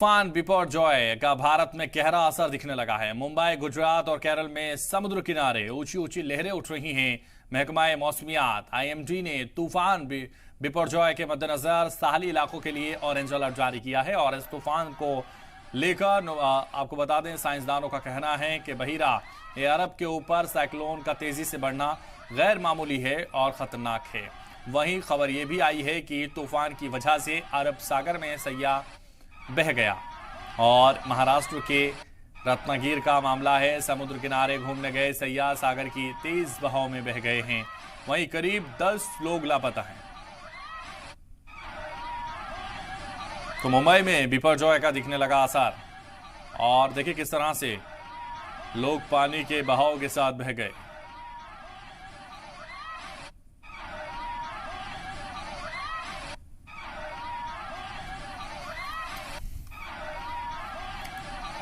तूफान बिपरजॉय का भारत में गहरा असर दिखने लगा है। मुंबई, गुजरात और केरल में समुद्र किनारे ऊंची ऊंची लहरें उठ रही हैं। महकमा मौसमियात आईएमडी ने तूफान बिपरजॉय के मद्देनजर साहली इलाकों के लिए ऑरेंज अलर्ट जारी किया है और इस तूफान को लेकर आपको बता दें, साइंसदानों का कहना है कि बहिरा अरब के ऊपर साइक्लोन का तेजी से बढ़ना गैर मामूली है और खतरनाक है। वहीं खबर यह भी आई है कि तूफान की वजह से अरब सागर में सैयाह बह गया और महाराष्ट्र के रत्नागिरी का मामला है। समुद्र किनारे घूमने गए सैयाह सागर की तेज बहाव में बह गए हैं। वहीं करीब 10 लोग लापता हैं। तो मुंबई में बिपरजॉय का दिखने लगा असर और देखिए किस तरह से लोग पानी के बहाव के साथ बह गए।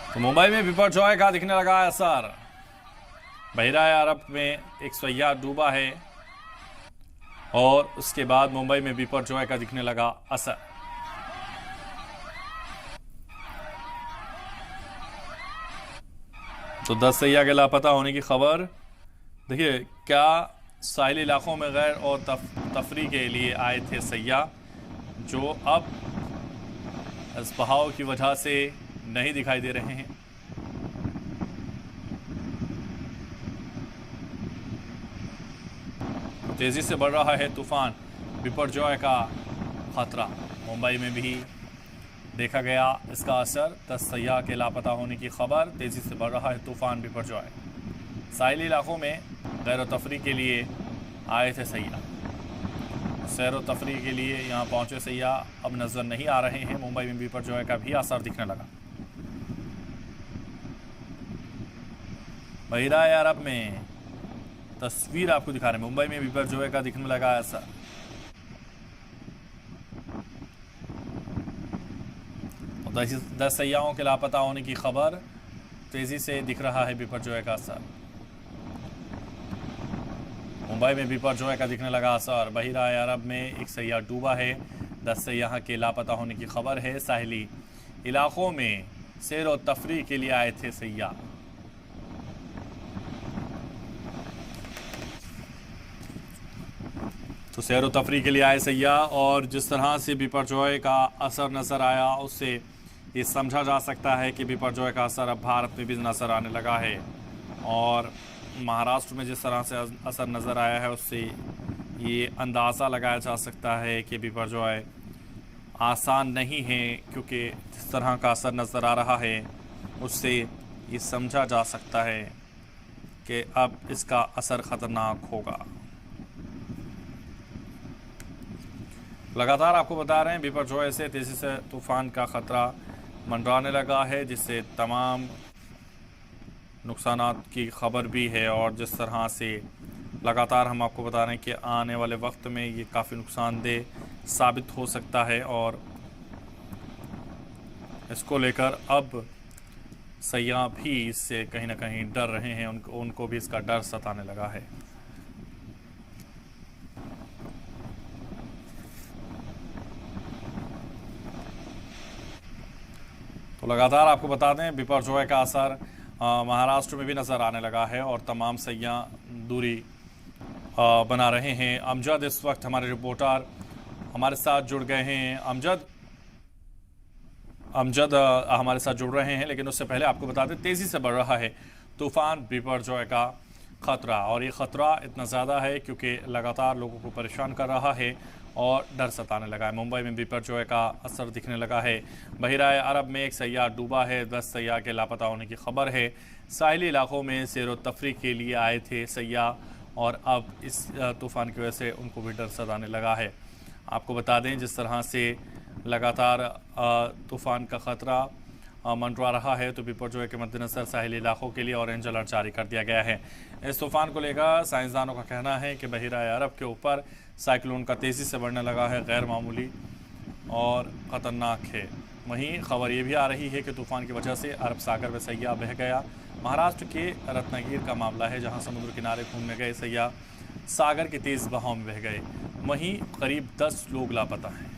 तो मुंबई में बिपरजॉय का दिखने लगा असर। बहिरा अरब में एक सैयाह डूबा है और उसके बाद मुंबई में बिपरजॉय का दिखने लगा असर। तो 10 सैयाह के लापता होने की खबर। देखिए, क्या साहिली इलाकों में गैर और तफरी के लिए आए थे सैयाह जो अब इस बहाव की वजह से नहीं दिखाई दे रहे हैं। तेजी से बढ़ रहा है तूफान बिपरजॉय का खतरा। मुंबई में भी देखा गया इसका असर। 10 सैयाह के लापता होने की खबर। तेजी से बढ़ रहा है तूफान बिपरजॉय। साहिली इलाकों में गैर तफरी के लिए आए थे सैयाह। सैर व तफरी के लिए यहाँ पहुंचे सैयाह अब नजर नहीं आ रहे हैं। मुंबई में बिपरजॉय का भी असर दिखने लगा। बहिरा अरब में तस्वीर आपको दिखा रहे हैं। मुंबई में बिपरजॉय का दिखने लगा असर। और 10 सैयाहों के लापता होने की खबर। तेजी से दिख रहा है बिपरजॉय का असर। मुंबई में बिपरजॉय का दिखने लगा असर। बहिरा अरब में एक सैयाह डूबा है। 10 सैयाह के लापता होने की खबर है। साहिली इलाकों में सैर और तफरी के लिए आए थे सैयाह। तो सैर व तफरी के लिए आए सैयाह और जिस तरह से बिपरजॉय का असर नज़र आया उससे ये समझा जा सकता है कि बिपरजॉय का असर अब भारत में भी नज़र आने लगा है। और महाराष्ट्र में जिस तरह से असर नज़र आया है उससे ये अंदाज़ा लगाया जा सकता है कि बिपरजॉय आसान नहीं है, क्योंकि जिस तरह का असर नज़र आ रहा है उससे ये समझा जा सकता है कि अब इसका असर ख़तरनाक होगा। लगातार आपको बता रहे हैं बिपरजॉय से तेजी से तूफान का खतरा मंडराने लगा है, जिससे तमाम नुकसानात की खबर भी है। और जिस तरह से लगातार हम आपको बता रहे हैं कि आने वाले वक्त में ये काफ़ी नुकसानदेह साबित हो सकता है और इसको लेकर अब सैयाह भी इससे कहीं ना कहीं डर रहे हैं। उनको भी इसका डर सताने लगा है। तो लगातार आपको बता दें बिपरजॉय का असर महाराष्ट्र में भी नज़र आने लगा है और तमाम सैयाह दूरी बना रहे हैं। अमजद इस वक्त हमारे रिपोर्टर हमारे साथ जुड़ गए हैं। अमजद हमारे साथ जुड़ रहे हैं, लेकिन उससे पहले आपको बता दें तेज़ी से बढ़ रहा है तूफान बिपरजॉय का खतरा। और ये ख़तरा इतना ज़्यादा है क्योंकि लगातार लोगों को परेशान कर रहा है और डर सताने लगा है। मुंबई में बिपरजॉय का असर दिखने लगा है। बहिरा अरब में एक सैयाह डूबा है। 10 सैयाह के लापता होने की खबर है। साहिली इलाकों में सैर व तफरी के लिए आए थे सैयाह और अब इस तूफ़ान की वजह से उनको भी डर सताने लगा है। आपको बता दें जिस तरह से लगातार तूफ़ान का ख़तरा मंडरा रहा है, तो बिपरजॉय के मद्देनजर साहिली इलाकों के लिए ऑरेंज अलर्ट जारी कर दिया गया है। इस तूफ़ान को लेकर साइंसदानों का कहना है कि बहिरा अरब के ऊपर साइक्लोन का तेज़ी से बढ़ने लगा है, गैर मामूली और ख़तरनाक है। वहीं खबर ये भी आ रही है कि तूफ़ान की वजह से अरब सागर में सैयाह बह गया। महाराष्ट्र के रत्नागिरी का मामला है, जहां समुद्र किनारे घूमने गए सैयाह सागर के तेज़ बहाव में बह गए। वहीं करीब 10 लोग लापता हैं।